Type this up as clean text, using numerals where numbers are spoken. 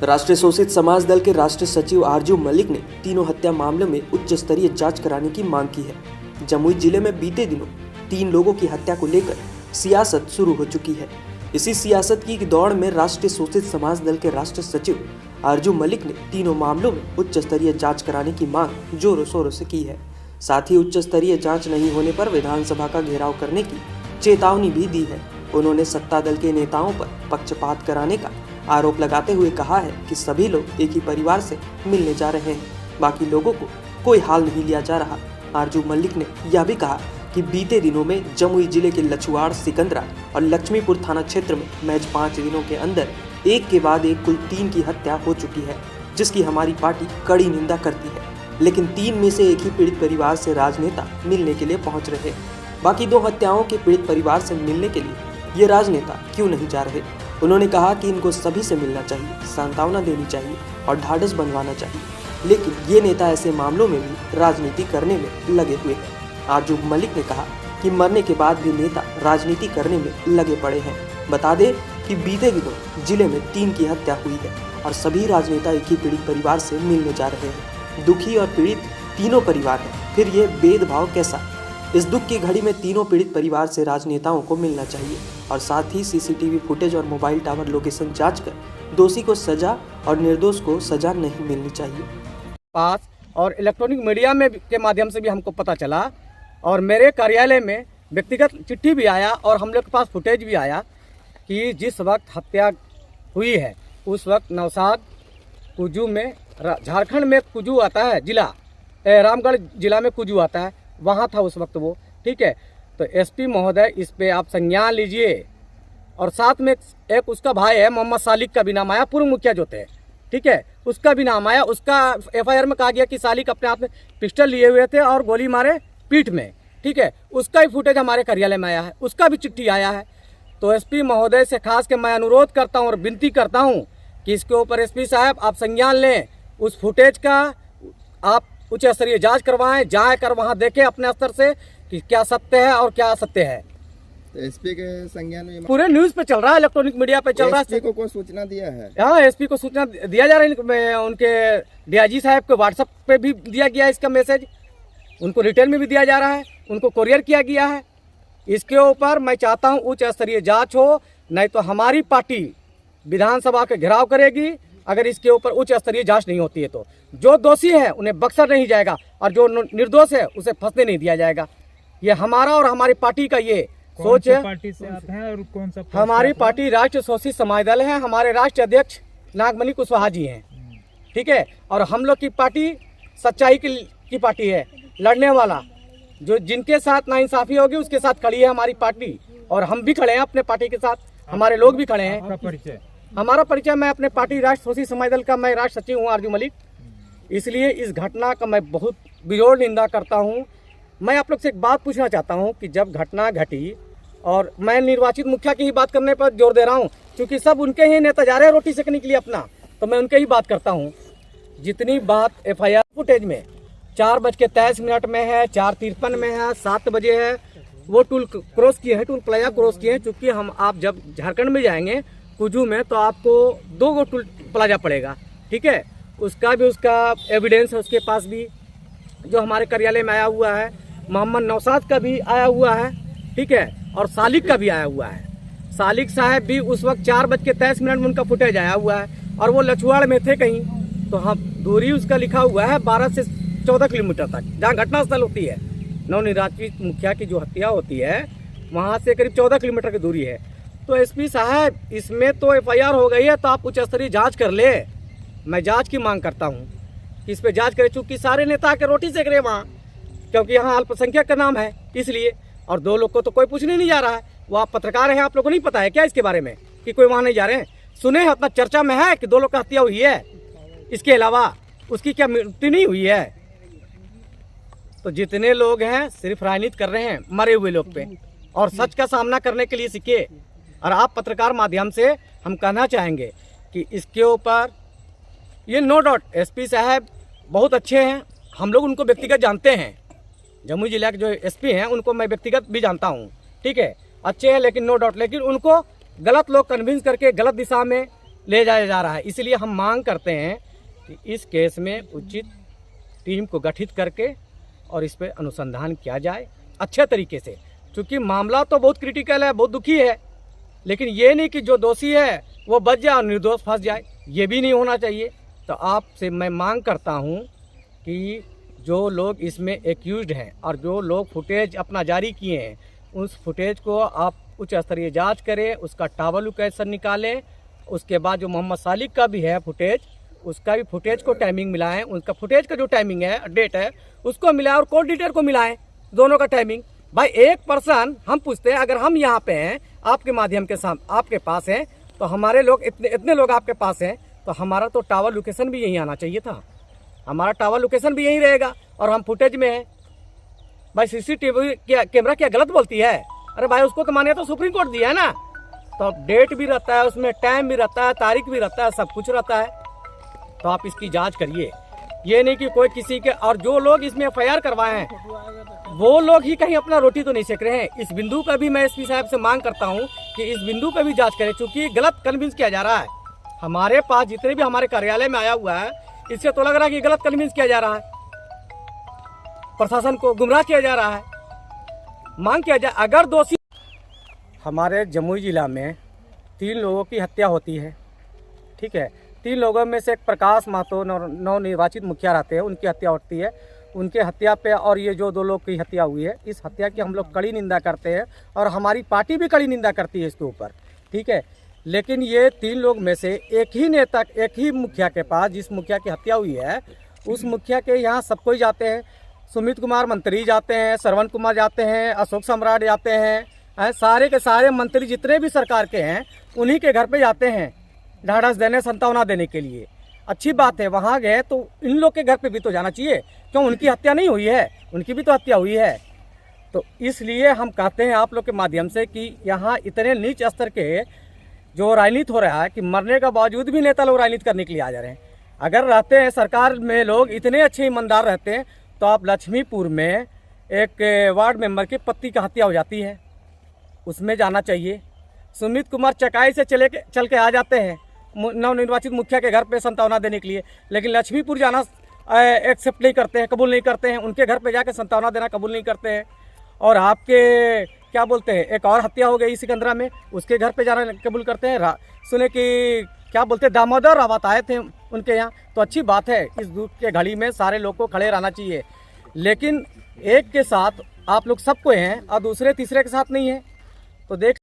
राष्ट्रीय शोषित समाज दल के राष्ट्रीय सचिव आरजू मलिक ने तीनों हत्या मामलों में उच्च स्तरीय जांच कराने की मांग की है। जमुई जिले में बीते दिनों 3 लोगों की हत्या को लेकर सियासत शुरू हो चुकी है। इसी सियासत की दौड़ में राष्ट्रीय शोषित समाज दल के राष्ट्रीय सचिव आरजू मलिक ने तीनों मामलों में उच्च स्तरीय जांच कराने की मांग जोरों शोरों से की है। साथ ही उच्च स्तरीय जांच नहीं होने पर विधानसभा का घेराव करने की चेतावनी भी दी है। उन्होंने सत्ता दल के नेताओं पर पक्षपात कराने का आरोप लगाते हुए कहा है कि सभी लोग एक ही परिवार से मिलने जा रहे हैं, बाकी लोगों को कोई हाल नहीं लिया जा रहा। आरजू मलिक ने यह भी कहा कि बीते दिनों में जमुई जिले के लछुआड़, सिकंदरा और लक्ष्मीपुर थाना क्षेत्र में महज 5 दिनों के अंदर एक के बाद एक कुल 3 की हत्या हो चुकी है, जिसकी हमारी पार्टी कड़ी निंदा करती है। लेकिन 3 में से एक ही पीड़ित परिवार से राजनेता मिलने के लिए पहुंच रहे, बाकी 2 हत्याओं के पीड़ित परिवार से मिलने के लिए ये राजनेता क्यों नहीं जा रहे। उन्होंने कहा कि इनको सभी से मिलना चाहिए, सांत्वना देनी चाहिए और ढाढ़स बंधवाना चाहिए, लेकिन ये नेता ऐसे मामलों में भी राजनीति करने में लगे हुए हैं। आरजू मलिक ने कहा कि मरने के बाद भी नेता राजनीति करने में लगे पड़े हैं। बता दें कि बीते दिनों जिले में 3 की हत्या हुई है और सभी राजनेता एक ही पीड़ित परिवार से मिलने जा रहे हैं। दुखी और पीड़ित तीनों परिवार हैं, फिर ये भेदभाव कैसा। इस दुख की घड़ी में तीनों पीड़ित परिवार से राजनेताओं को मिलना चाहिए और साथ ही सीसीटीवी फुटेज और मोबाइल टावर लोकेशन जांच कर दोषी को सजा और निर्दोष को सजा नहीं मिलनी चाहिए। पास और इलेक्ट्रॉनिक मीडिया में के माध्यम से भी हमको पता चला और मेरे कार्यालय में व्यक्तिगत चिट्ठी भी आया और हम लोग के पास फुटेज भी आया कि जिस वक्त हत्या हुई है उस वक्त नौसाद कुजू में, झारखंड में कुजू आता है जिला, रामगढ़ जिला में कुजू आता है, वहाँ था उस वक्त वो। ठीक है, तो एसपी महोदय इस पे आप संज्ञान लीजिए। और साथ में एक उसका भाई है मोहम्मद सालिक का भी नाम आया, पूर्व मुखिया जो थे, ठीक है, उसका भी नाम आया। उसका एफआईआर में कहा गया कि सालिक अपने हाथ में पिस्टल लिए हुए थे और गोली मारे पीठ में। ठीक है, उसका ही फुटेज हमारे कार्यालय में आया है, उसका भी चिट्ठी आया है। तो एसपी महोदय से खास के मैं अनुरोध करता हूँ और विनती करता हूँ कि इसके ऊपर एसपी साहब आप संज्ञान लें, उस फुटेज का आप उच्च स्तरीय जांच करवाएं, जाकर वहां देखें अपने स्तर से कि क्या सत्य है और क्या असत्य है। तो एसपी के संज्ञान में पूरे न्यूज पे चल रहा है, इलेक्ट्रॉनिक मीडिया पे चल रहा है। एसपी को कोई सूचना दिया है? हाँ, एसपी को सूचना दिया जा रहा है। उनके डीआईजी साहब को व्हाट्सएप पे भी दिया गया है इसका मैसेज, उनको रिटेल में भी दिया जा रहा है, उनको कोरियर किया गया है। इसके ऊपर मैं चाहता हूँ उच्च स्तरीय जाँच हो, नहीं तो हमारी पार्टी विधानसभा का घेराव करेगी अगर इसके ऊपर उच्च स्तरीय जांच नहीं होती है। तो जो दोषी है उन्हें बख्शा नहीं जाएगा और जो निर्दोष है उसे फंसने नहीं दिया जाएगा। ये हमारा और हमारी पार्टी का ये सोच है। पार्टी से आते हैं और कौन सा? हमारी पार्टी राष्ट्रीय शोषित समाज दल है, हमारे राष्ट्रीय अध्यक्ष नागमणि कुशवाहा जी हैं। ठीक है, और हम लोग की पार्टी सच्चाई की पार्टी है, लड़ने वाला जो जिनके साथ नाइंसाफी होगी उसके साथ खड़ी है हमारी पार्टी, और हम भी खड़े हैं अपने पार्टी के साथ, हमारे लोग भी खड़े हैं। हमारा परिचय, मैं अपने पार्टी राष्ट्र शोषित समाज दल का मैं राष्ट्र सचिव हूँ आरजू मलिक। इसलिए इस घटना का मैं बहुत बेजोड़ निंदा करता हूँ। मैं आप लोग से एक बात पूछना चाहता हूँ कि जब घटना घटी, और मैं निर्वाचित मुखिया की ही बात करने पर जोर दे रहा हूँ क्योंकि सब उनके ही नेता जा रहे हैं रोटी सेकने के लिए अपना, तो मैं उनके ही बात करता हूँ। जितनी बात एफआईआर फुटेज में 4:23 में है, 4:53 में है, 7 बजे है, वो टूल क्रॉस किए हैं, टूल प्लाजा क्रॉस किए हैं। चूँकि आप जब झारखंड में जाएंगे कुजू में तो आपको 2 टूल प्लाजा पड़ेगा। ठीक है, उसका भी उसका एविडेंस है उसके पास भी, जो हमारे कार्यालय में आया हुआ है। मोहम्मद नौसाद का भी आया हुआ है, ठीक है, और सालिक का भी आया हुआ है। सालिक साहब भी उस वक्त 4:23 में उनका फुटेज आया हुआ है और वो लछुआड़ में थे कहीं, तो हम दूरी उसका लिखा हुआ है 12 से 14 किलोमीटर तक, जहाँ घटनास्थल होती है। नवनिर्वाचित मुखिया की जो हत्या होती है वहाँ से करीब 14 किलोमीटर की दूरी है। तो एसपी साहब, इसमें तो एफआईआर हो गई है, तो आप उच्च स्तरीय जांच कर ले। मैं जांच की मांग करता हूं कि इस पे जांच करें, चूंकि सारे नेता आके रोटी सेक रहे वहाँ, क्योंकि यहाँ अल्पसंख्यक का नाम है इसलिए। और 2 लोग को तो कोई पूछने नहीं जा रहा है। वो आप पत्रकार हैं, आप लोगों को नहीं पता है क्या इसके बारे में कि कोई वहाँ नहीं जा रहे हैं? सुने हैं, अपना चर्चा में है कि 2 लोग का हत्या हुई है, इसके अलावा उसकी क्या मृत्यु नहीं हुई है? तो जितने लोग हैं सिर्फ राजनीति कर रहे हैं मरे हुए लोग पे, और सच का सामना करने के लिए सीखे। और आप पत्रकार माध्यम से हम कहना चाहेंगे कि इसके ऊपर ये नो डाउट एसपी साहब बहुत अच्छे हैं, हम लोग उनको व्यक्तिगत जानते हैं। जमुई जिला के जो एसपी हैं उनको मैं व्यक्तिगत भी जानता हूँ, ठीक है, अच्छे हैं, लेकिन नो डाउट, लेकिन उनको गलत लोग कन्विंस करके गलत दिशा में ले जाया जा रहा है। इसलिए हम मांग करते हैं कि इस केस में उचित टीम को गठित करके और इस पर अनुसंधान किया जाए अच्छे तरीके से, क्योंकि मामला तो बहुत क्रिटिकल है, बहुत दुखी है, लेकिन ये नहीं कि जो दोषी है वो बच जाए और निर्दोष फंस जाए, ये भी नहीं होना चाहिए। तो आपसे मैं मांग करता हूँ कि जो लोग इसमें एक्यूज्ड हैं और जो लोग फुटेज अपना जारी किए हैं, उस फुटेज को आप उच्च स्तरीय जांच करें, उसका टावर लोकेशन निकालें। उसके बाद जो मोहम्मद सालिक का भी है फुटेज, उसका भी फुटेज को टाइमिंग मिलाएं, उनका फुटेज का जो टाइमिंग है, डेट है, उसको मिलाएं और कॉल डिटेल को मिलाएं, दोनों का टाइमिंग। भाई एक पर्सन हम पूछते हैं, अगर हम यहाँ पे हैं आपके माध्यम के साथ आपके पास हैं, तो हमारे लोग इतने लोग आपके पास हैं, तो हमारा तो टावर लोकेशन भी यहीं आना चाहिए था, हमारा टावर लोकेशन भी यहीं रहेगा और हम फुटेज में हैं। भाई सीसीटीवी कैमरा क्या गलत बोलती है? अरे भाई उसको तो माने तो सुप्रीम कोर्ट दिया है ना, तो डेट भी रहता है उसमें, टाइम भी रहता है, तारीख भी रहता है, सब कुछ रहता है। तो आप इसकी जांच करिए, ये नहीं कि कोई किसी के, और जो लोग इसमें एफआईआर करवाए हैं वो लोग ही कहीं अपना रोटी तो नहीं सेक रहे हैं। इस बिंदु पर भी मैं एसपी साहब से मांग करता हूं कि इस बिंदु पर भी जांच करें, क्योंकि गलत कन्विंस किया जा रहा है। हमारे पास जितने भी हमारे कार्यालय में आया हुआ है, इससे तो लग रहा है कि गलत कन्विंस किया जा रहा है, प्रशासन को गुमराह किया जा रहा है। मांग किया जाए, अगर दोषी, हमारे जमुई जिला में 3 लोगों की हत्या होती है, ठीक है, 3 लोगों में से एक प्रकाश महतो नवनिर्वाचित मुखिया रहते हैं, उनकी हत्या होती है। उनके हत्या पे और ये जो 2 लोग की हत्या हुई है, इस हत्या की हम लोग कड़ी निंदा करते हैं और हमारी पार्टी भी कड़ी निंदा करती है इसके ऊपर, ठीक है। लेकिन ये 3 लोग में से एक ही नेता, एक ही मुखिया के पास, जिस मुखिया की हत्या हुई है, उस मुखिया के यहाँ सब कोई जाते हैं। सुमित कुमार मंत्री जाते हैं, श्रवण कुमार जाते हैं, अशोक सम्राट जाते हैं, सारे के सारे मंत्री जितने भी सरकार के हैं उन्हीं के घर पे जाते हैं ढाढ़स देने, सांत्वना देने के लिए। अच्छी बात है, वहाँ गए तो इन लोग के घर पे भी तो जाना चाहिए, क्यों? उनकी हत्या नहीं हुई है, उनकी भी तो हत्या हुई है। तो इसलिए हम कहते हैं आप लोग के माध्यम से कि यहाँ इतने नीच स्तर के जो राजनीति हो रहा है कि मरने का बावजूद भी नेता लोग राजनीति करने के लिए आ जा रहे हैं। अगर रहते हैं सरकार में लोग इतने अच्छे ईमानदार रहते हैं, तो आप लक्ष्मीपुर में एक वार्ड मेंबर की पत्नी का हत्या हो जाती है, उसमें जाना चाहिए। सुमित कुमार चकाई से चल के आ जाते हैं नवनिर्वाचित मुखिया के घर पे सांत्वना देने के लिए, लेकिन लक्ष्मीपुर जाना एक्सेप्ट नहीं करते हैं, कबूल नहीं करते हैं, उनके घर पे जाके सांत्वना देना कबूल नहीं करते हैं। और आपके क्या बोलते हैं, एक और हत्या हो गई सिकंदरा में, उसके घर पे जाना कबूल करते हैं। सुने कि क्या बोलते हैं, दामोदर रावत आए थे उनके यहाँ, तो अच्छी बात है। इस दुख के घड़ी में सारे लोग को खड़े रहना चाहिए, लेकिन एक के साथ आप लोग सबको हैं और दूसरे तीसरे के साथ नहीं है, तो देख